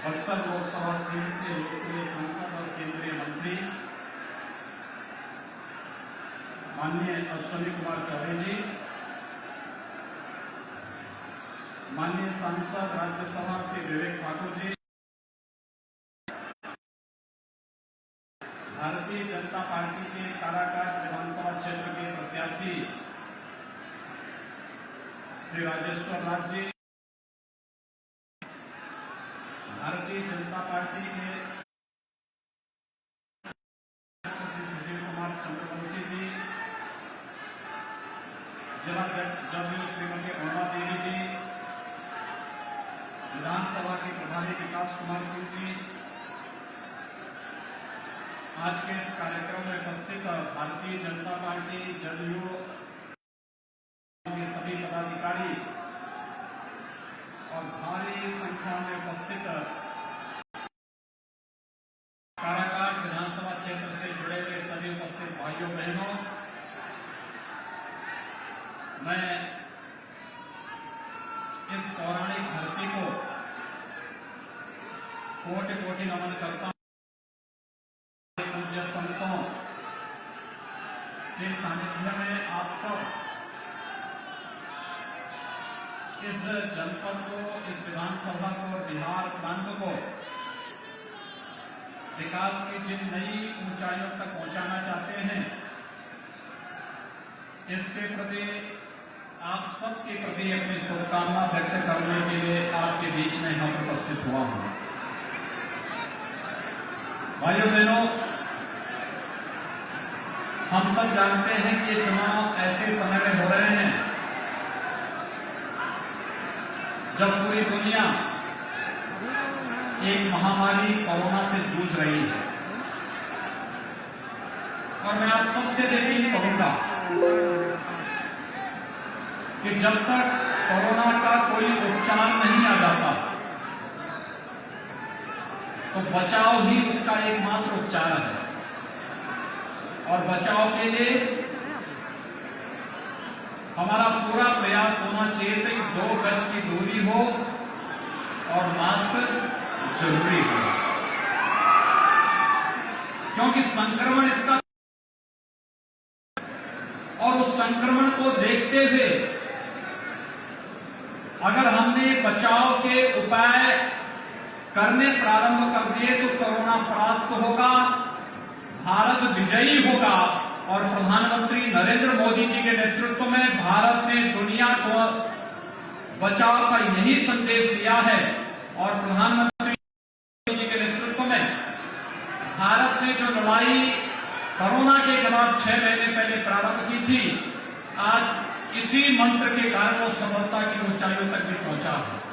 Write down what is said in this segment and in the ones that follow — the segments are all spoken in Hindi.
बक्सर लोकसभा सीट से लोकप्रिय सांसद और केंद्रीय मंत्री माननीय अश्विनी कुमार चौबे जी, माननीय सांसद राज्यसभा से विवेक ठाकुर जी, भारतीय जनता पार्टी के काराकाट विधानसभा क्षेत्र के प्रत्याशी श्री राजेश्वर राज जी, भारतीय जनता पार्टी के श्री सुशील कुमार चंद्रवंशी जी, जिलाध्यक्ष जदयू श्रीमती अरुणा देवी जी, विधानसभा के प्रभारी विकास कुमार सिंह जी, आज के इस कार्यक्रम में उपस्थित भारतीय जनता पार्टी जदयू के सभी पदाधिकारी और भारी संख्या में उपस्थित काराकाट विधानसभा क्षेत्र से जुड़े हुए सभी उपस्थित भाइयों बहनों, मैं इस पौराणिक धरती को कोटि कोटि नमन करता हूं। पूज्य संतों के सानिध्य में आप सब इस जनपद को, इस विधानसभा को, बिहार प्रांत को विकास की जिन नई ऊंचाइयों तक पहुंचाना चाहते हैं, इसके प्रति आप सबके प्रति अपनी शुभकामना व्यक्त करने के लिए आपके बीच में हम उपस्थित हुआ हूं। भाइयों बहनों, हम सब जानते हैं कि ये चुनाव ऐसे समय में हो रहे हैं जब पूरी दुनिया एक महामारी कोरोना से जूझ रही है। और मैं आप सबसे यकीन करूंगा कि जब तक कोरोना का कोई उपचार नहीं आ जाता तो बचाव ही उसका एकमात्र उपचार है। और बचाव के लिए हमारा पूरा प्रयास होना चाहिए कि 2 गज की दूरी हो और मास्क जरूरी हो, क्योंकि संक्रमण इसका, और उस संक्रमण को देखते हुए अगर हमने बचाव के उपाय करने प्रारंभ कर दिए तो कोरोना परास्त होगा, भारत विजयी होगा। और प्रधानमंत्री नरेंद्र मोदी जी के नेतृत्व में भारत ने दुनिया को बचाव का यही संदेश दिया है। और प्रधानमंत्री मोदी जी के नेतृत्व में भारत ने जो लड़ाई कोरोना के खिलाफ 6 महीने पहले प्रारंभ की थी, आज इसी मंत्र के कारण वो सफलता की ऊंचाइयों तक भी पहुंचा है।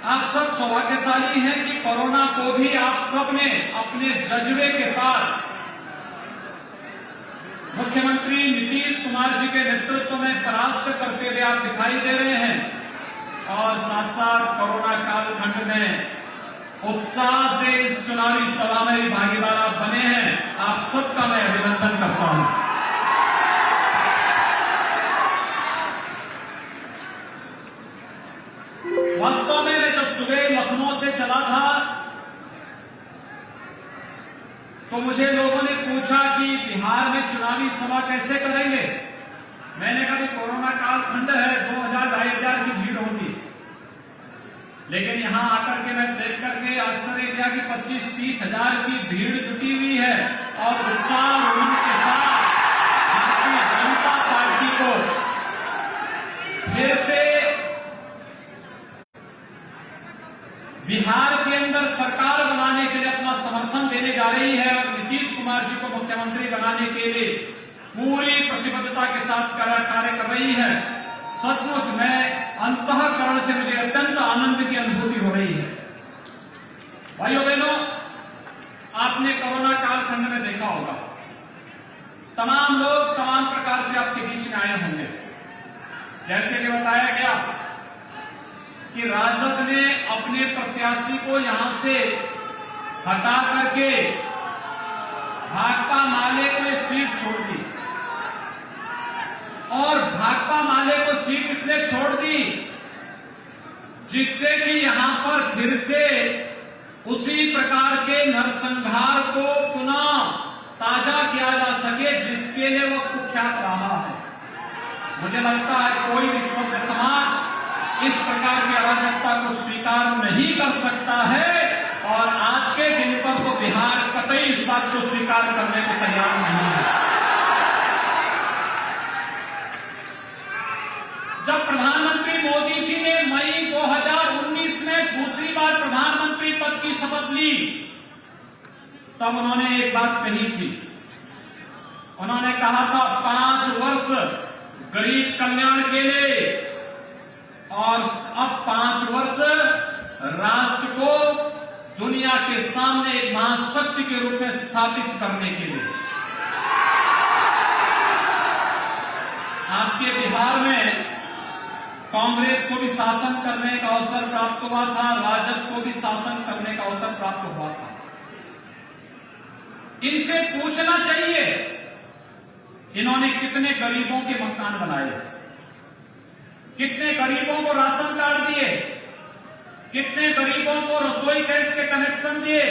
आप सब सौभाग्यशाली हैं कि कोरोना को भी आप सब ने अपने जज्बे के साथ मुख्यमंत्री नीतीश कुमार जी के नेतृत्व में परास्त करते हुए आप दिखाई दे रहे हैं। और साथ साथ कोरोना कालखंड में उत्साह से इस चुनावी सभा में भी भागीदार आप बने हैं। आप सबका मैं अभिनंदन करता हूं। वास्तव में मैं जब सुबह लखनऊ से चला था तो मुझे लोगों ने पूछा कि बिहार में चुनावी सभा कैसे करेंगे। मैंने कहा कि कोरोना कालखंड है, 2000-2500 की भीड़ होगी। लेकिन यहां आकर के मैं देख करके आश्चर्य किया कि 25-30 हजार की भीड़ जुटी हुई है। और उत्साह के साथ भारतीय जनता पार्टी को फिर से बिहार के अंदर सरकार बनाने के लिए अपना समर्थन देने जा रही है। और नीतीश कुमार जी को मुख्यमंत्री बनाने के लिए पूरी प्रतिबद्धता के साथ कार्य कर रही है। सचमुच मैं अंतःकरण से मुझे अत्यंत आनंद की अनुभूति हो रही है। भाइयों बहनों, आपने कोरोना कालखंड में देखा होगा तमाम लोग तमाम प्रकार से आपके बीच में आए होंगे। जैसे कि बताया गया कि राजद ने अपने प्रत्याशी को यहां से हटा करके भाकपा माले को सीट छोड़ दी। और भाकपा माले को सीट इसलिए छोड़ दी जिससे कि यहां पर फिर से उसी प्रकार के नरसंहार को पुनः ताजा किया जा सके जिसके लिए वह कुख्यात रहा है। मुझे लगता है कोई भी सभ्य समाज इस प्रकार की अराजकता को स्वीकार नहीं कर सकता है और आज के दिन पर तो बिहार कतई इस बात को स्वीकार करने को तैयार नहीं है। जब प्रधानमंत्री मोदी जी ने मई 2019 में दूसरी बार प्रधानमंत्री पद की शपथ ली, तब उन्होंने एक बात कही थी। उन्होंने कहा था 5 वर्ष गरीब कल्याण के लिए और अब 5 वर्ष राष्ट्र को दुनिया के सामने एक महाशक्ति के रूप में स्थापित करने के लिए। आपके बिहार में कांग्रेस को भी शासन करने का अवसर प्राप्त हुआ था, राजद को भी शासन करने का अवसर प्राप्त हुआ था। इनसे पूछना चाहिए इन्होंने कितने गरीबों के मकान बनाए, कितने गरीबों को राशन कार्ड दिए, कितने गरीबों को रसोई गैस के कनेक्शन दिए,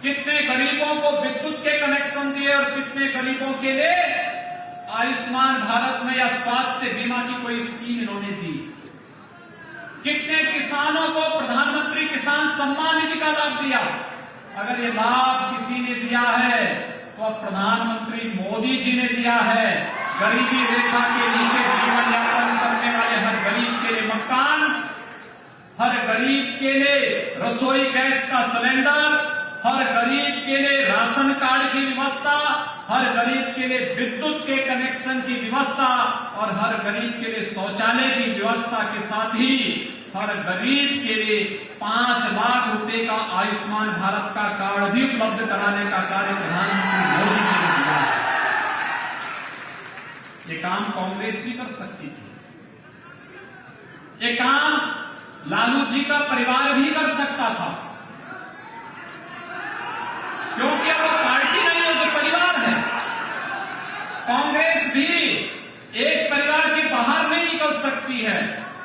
कितने गरीबों को विद्युत के कनेक्शन दिए और कितने गरीबों के लिए आयुष्मान भारत में या स्वास्थ्य बीमा की कोई स्कीम इन्होंने दी, कितने किसानों को प्रधानमंत्री किसान सम्मान निधि का लाभ दिया। अगर ये लाभ किसी ने दिया है तो अब प्रधानमंत्री मोदी जी ने दिया है। गरीबी रेखा के नीचे जीवन यापन करने वाले हर गरीब के लिए मकान, हर गरीब के लिए रसोई गैस का सिलेंडर, हर गरीब के लिए राशन कार्ड की व्यवस्था, हर गरीब के लिए विद्युत के कनेक्शन की व्यवस्था और हर गरीब के लिए शौचालय की व्यवस्था के साथ ही हर गरीब के लिए 5 लाख रुपए का आयुष्मान भारत का कार्ड भी उपलब्ध कराने का कार्य प्रधानमंत्री मोदी जी ने किया है। ये काम कांग्रेस भी कर सकती थी, ये काम लालू जी का परिवार भी कर सकता था, क्योंकि अब वो पार्टी नहीं है, तो परिवार है। कांग्रेस भी एक परिवार के बाहर नहीं निकल सकती है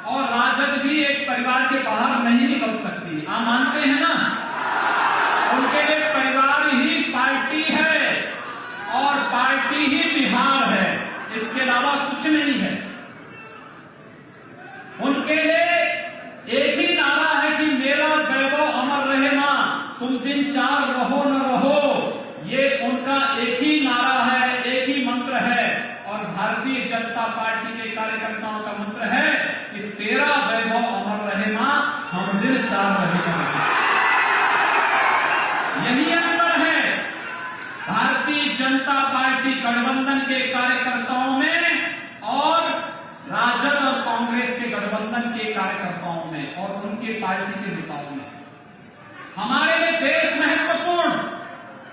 और राजद भी एक परिवार के बाहर नहीं निकल सकती। आप मानते हैं ना? उनके लिए परिवार ही पार्टी है और पार्टी ही बिहार है, इसके अलावा कुछ नहीं है। उनके लिए एक ही नारा है कि मेरा वैभव अमर रहे मां, तुम दिन 4 रहो न रहो। ये उनका एक ही नारा है, एक ही मंत्र है और भारतीय जनता पार्टी के कार्यकर्ताओं का मंत्र है कि तेरा वैभव अमर रहे मां, हम दिन 4 रहेंगे। यही अंतर है भारतीय जनता पार्टी गठबंधन के कार्यकर्ताओं में और राजद और कांग्रेस के गठबंधन के कार्यकर्ताओं में और उनके पार्टी के नेताओं में। हमारे लिए देश महत्वपूर्ण,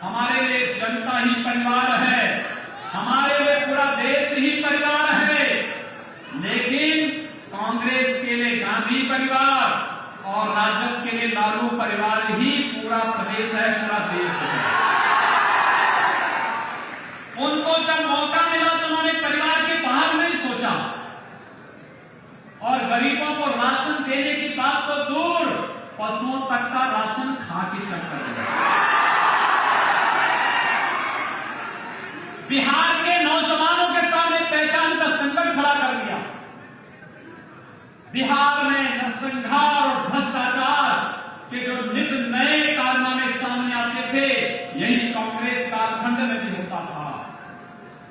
हमारे लिए जनता ही परिवार है, हमारे लिए पूरा देश ही परिवार है, लेकिन कांग्रेस के लिए गांधी परिवार और राजद के लिए लालू परिवार ही पूरा प्रदेश है, पूरा देश है। उनको जब मौका मिला तो उन्होंने परिवार के बाहर नहीं सोचा और गरीबों को राशन देने की बात तो दूर, पशुओं तक का राशन खा के चक्कर दिया। बिहार के नौजवानों के सामने पहचान का संकट खड़ा कर दिया। बिहार में नरसंहार और भ्रष्टाचार के जो नित नए कारनामे सामने आते थे, यही कांग्रेस कालखंड में भी होता था।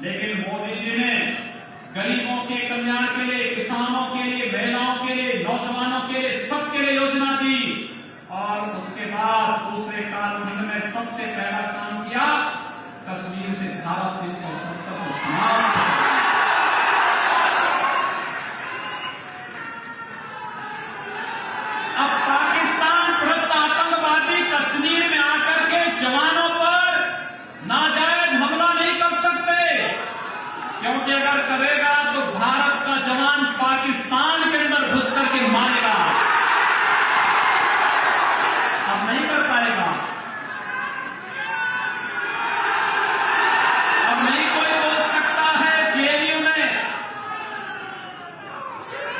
लेकिन मोदी जी ने गरीबों के कल्याण के लिए, किसानों के लिए, महिलाओं के लिए, नौजवानों के लिए, सबके लिए योजना दी और उसके बाद दूसरे कालखंड में सबसे पहला काम किया, कश्मीर से धारा 370 को समाप्त किया। अब पाकिस्तान भ्रष्ट आतंकवादी कश्मीर में आकर के जवानों पर नाजायज हमला नहीं कर सकते, क्योंकि अगर करेगा तो भारत का जवान पाकिस्तान के अंदर घुस करके मारेगा। अब नहीं कर पाएगा, अब नहीं कोई बोल सकता है जेएनयू में,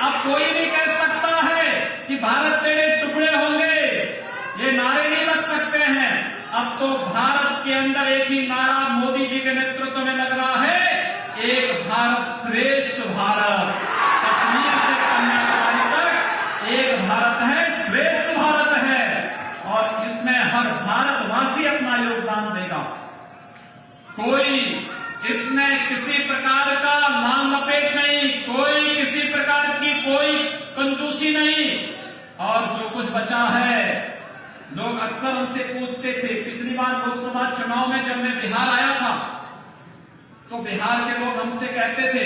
अब कोई नहीं कह सकता है कि भारत तेरे टुकड़े होंगे, ये नारे नहीं लग सकते हैं। अब तो भारत के अंदर एक ही नारा मोदी जी के नेतृत्व में लग रहा है, एक भारत श्रेष्ठ भारत। कश्मीर से कन्याकुमारी तक एक भारत है, श्रेष्ठ भारत है, और इसमें हर भारतवासी अपना योगदान देगा। कोई इसमें किसी प्रकार का मांग लपेट नहीं, कोई किसी प्रकार की कोई कंजूसी नहीं। और जो कुछ बचा है, लोग अक्सर हमसे पूछते थे, पिछली बार लोकसभा चुनाव में जब मैं बिहार आया था तो बिहार के लोग हमसे कहते थे,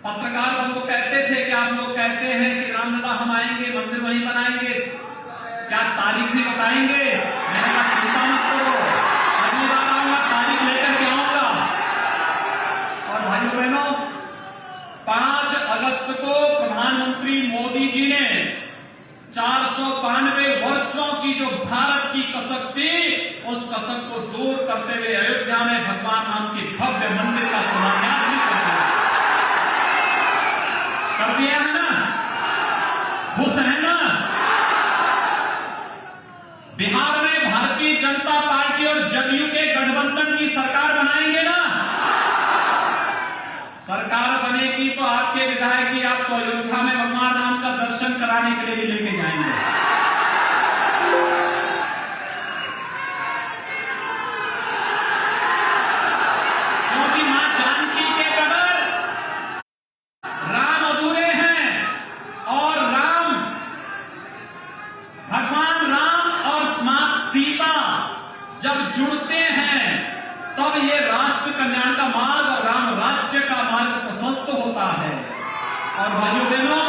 पत्रकार बंधु कहते थे कि आप लोग कहते हैं कि रामलला हम आएंगे, मंदिर वहीं बनाएंगे, क्या तारीख भी बताएंगे? मैंने कहा चिंता मत करो, अगली बार आऊंगा तारीख लेकर के आऊंगा। और भाइयों बहनों, 5 अगस्त को प्रधानमंत्री मोदी जी ने 492 वर्षों की जो भारत की कसक थी, उस कसक को दूर करते हुए अयोध्या में भगवान राम के भव्य मंदिर का शिलान्यास भी कर दिया है ना? खुश है ना? बिहार में भारतीय जनता पार्टी और जदयू के गठबंधन की सरकार बनाएंगे ना? सरकार बनेगी तो आपके विधायक ही आपको अयोध्या में भगवान राम का दर्शन कराने के लिए भी लेके जाएंगे। क्योंकि मां जानकी के बगैर राम अधूरे हैं, और भगवान राम और मां सीता जब जुड़ते हैं तब ये राष्ट्र कल्याण का मार्ग और राम राज्य का मार्ग प्रशस्त होता है। और भाइयों बहनों,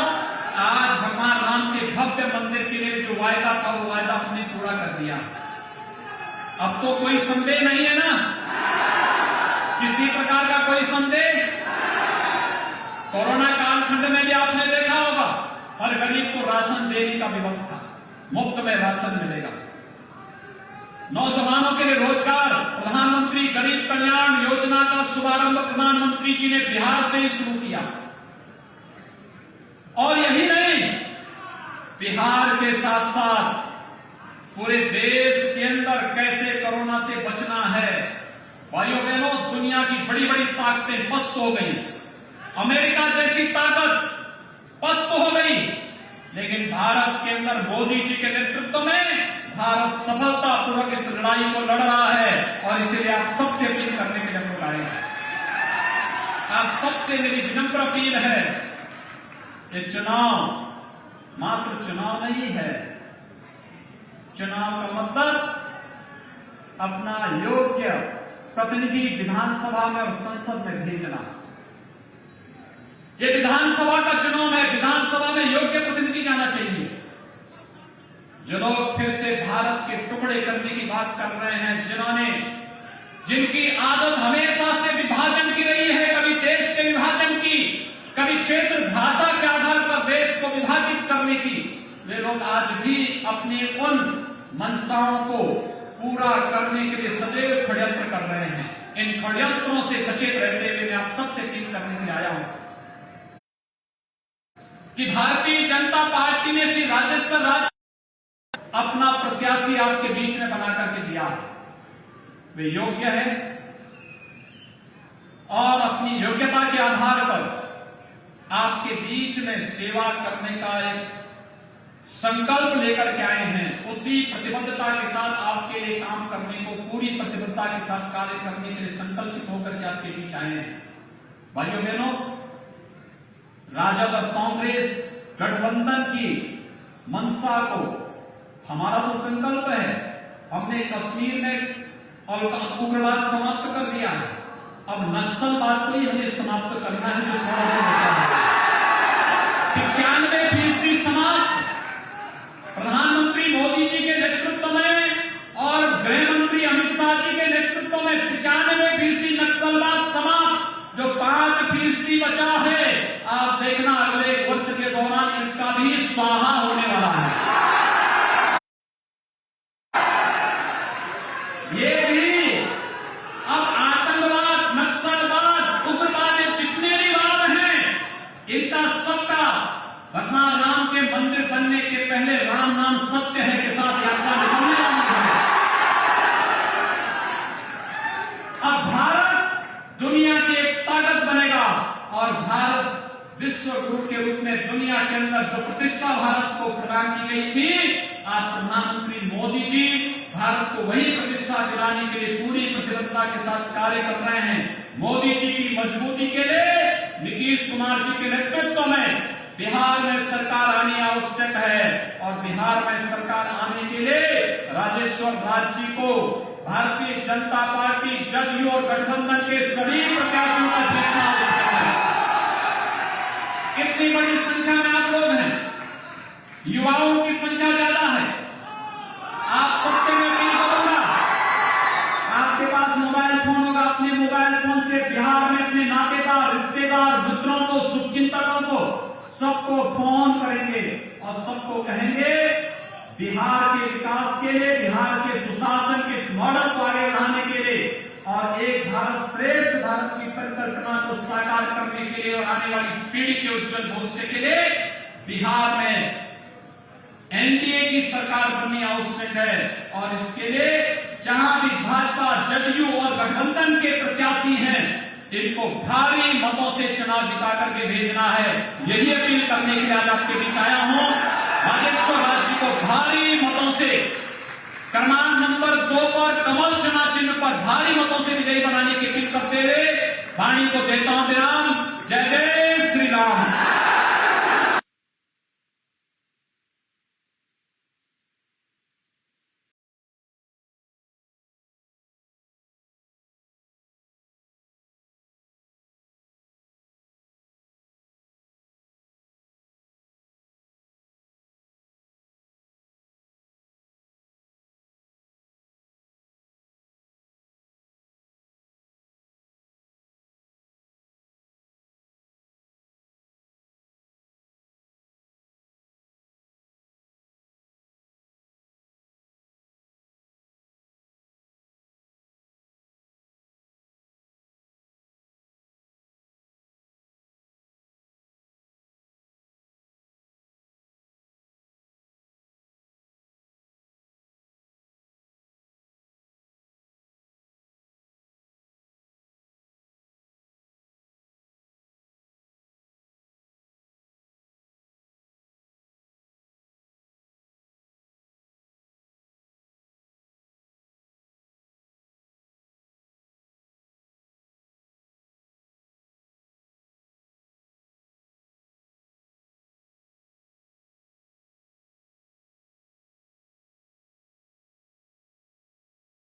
आज भगवान राम के भव्य मंदिर के लिए जो वायदा था, वो वायदा हमने पूरा कर दिया। अब तो कोई संदेह नहीं है ना? किसी प्रकार का कोई संदेह? कोरोना कालखंड में भी आपने देखा होगा, हर गरीब को राशन देने का व्यवस्था, मुफ्त में राशन मिलेगा। नौजवानों के लिए रोजगार, प्रधानमंत्री गरीब कल्याण योजना का शुभारंभ प्रधानमंत्री जी ने बिहार से ही शुरू किया। और यही नहीं, बिहार के साथ साथ पूरे देश के अंदर कैसे कोरोना से बचना है। भाइयों बहनों, दुनिया की बड़ी बड़ी ताकतें पस्त हो गई, अमेरिका जैसी ताकत पस्त हो गई, लेकिन भारत के अंदर मोदी जी के नेतृत्व में भारत सफलतापूर्वक इस लड़ाई को लड़ रहा है। और इसीलिए आप सबसे अपील करने के लिए बुलाए, आप सबसे मेरी विनम्र अपील है कि चुनाव मात्र चुनाव नहीं है। चुनाव का मतलब अपना योग्य प्रतिनिधि विधानसभा में और संसद में भेजना। ये विधानसभा का चुनाव है, विधानसभा में योग्य प्रतिनिधि जाना चाहिए। जो लोग फिर से भारत के टुकड़े करने की बात कर रहे हैं, जिनकी आदत हमेशा से विभाजन की रही है, कभी देश के विभाजन की, कभी क्षेत्र भाषा के आधार पर देश को विभाजित करने की, वे लोग आज भी अपनी उन मंशाओं को पूरा करने के लिए सदैव षड्यंत्र कर रहे हैं। इन षड्यंत्रों से सचेत रहते हुए मैं आप सबसे अपील करने के लिए आया हूं कि भारतीय जनता पार्टी ने श्री राजेश्वर राज अपना प्रत्याशी आपके बीच में बना करके दिया है। वे योग्य है और अपनी योग्यता के आधार पर आपके बीच में सेवा करने का एक संकल्प लेकर के आए हैं। उसी प्रतिबद्धता के साथ आपके लिए काम करने को, पूरी प्रतिबद्धता के साथ कार्य करने के लिए संकल्पित होकर के आपके बीच आए हैं। भाइयों बहनों, राजद और कांग्रेस गठबंधन की मंशा को हमारा तो संकल्प है, हमने कश्मीर में उग्रवाद समाप्त कर दिया है, अब नक्सलवाद को ही हमें समाप्त करना है जो थोड़ा बहुत बचा है। 95% समाप्त प्रधानमंत्री मोदी जी के नेतृत्व में और गृह मंत्री अमित शाह जी के नेतृत्व में 95% नक्सलवाद समाप्त। जो 5% बचा है, आप देखना अगले 1 वर्ष के दौरान इसका भी स्वाहा होने वाला है। ये भी अब आतंकवाद, नक्सलवाद, उग्रवाद, जितने भी वाद हैं, इनका सबका भगवान राम के मंदिर बनने के पहले राम नाम सत्य है के साथ यात्रा निकलने वाली है। अब भारत दुनिया की एक ताकत बनेगा और भारत विश्व गुरु के रूप में दुनिया के अंदर जो प्रतिष्ठा भारत को प्रदान की गई थी, आज प्रधानमंत्री मोदी जी भारत को वही प्रतिष्ठा दिलाने के लिए पूरी प्रतिबद्धता के साथ कार्य कर रहे हैं। मोदी जी की मजबूती के लिए नीतीश कुमार जी के नेतृत्व में बिहार में सरकार आनी आवश्यक है और बिहार में सरकार आने के लिए राजेश्वर राज जी को भारतीय जनता पार्टी, जदयू और गठबंधन के सभी प्रत्याशियों का जीतना आवश्यक है। कितनी बड़ी संख्या में आप लोग हैं, युवाओं की संख्या ज्यादा है। आप सबसे मैं अपील करूंगा, आपके पास मोबाइल फोन होगा, अपने मोबाइल फोन से बिहार में अपने नातेदार, रिश्तेदार, मित्रों को, शुभचिंतकों को सबको फोन करेंगे और सबको कहेंगे बिहार के विकास के लिए, बिहार के सुशासन के इस मॉडल को आगे बढ़ाने के लिए और एक भारत श्रेष्ठ भारत की परिकल्पना को साकार करने के लिए और आने वाली पीढ़ी के उज्जवल भविष्य के लिए बिहार में एनडीए की सरकार बननी आवश्यक है। और इसके लिए जहां भी भाजपा, जदयू और गठबंधन के प्रत्याशी हैं, इनको भारी मतों से चुनाव जिता करके भेजना है। यही अपील करने के लिए आज आपके बीच आया हूं। राजेश्वर राज जी को भारी मतों से क्रमांक नंबर 2 पर कमल चुनाव चिन्ह पर भारी मतों से विजयी बनाने की अपील करते हुए वाणी को देता हूं विराम। जय जय श्री राम।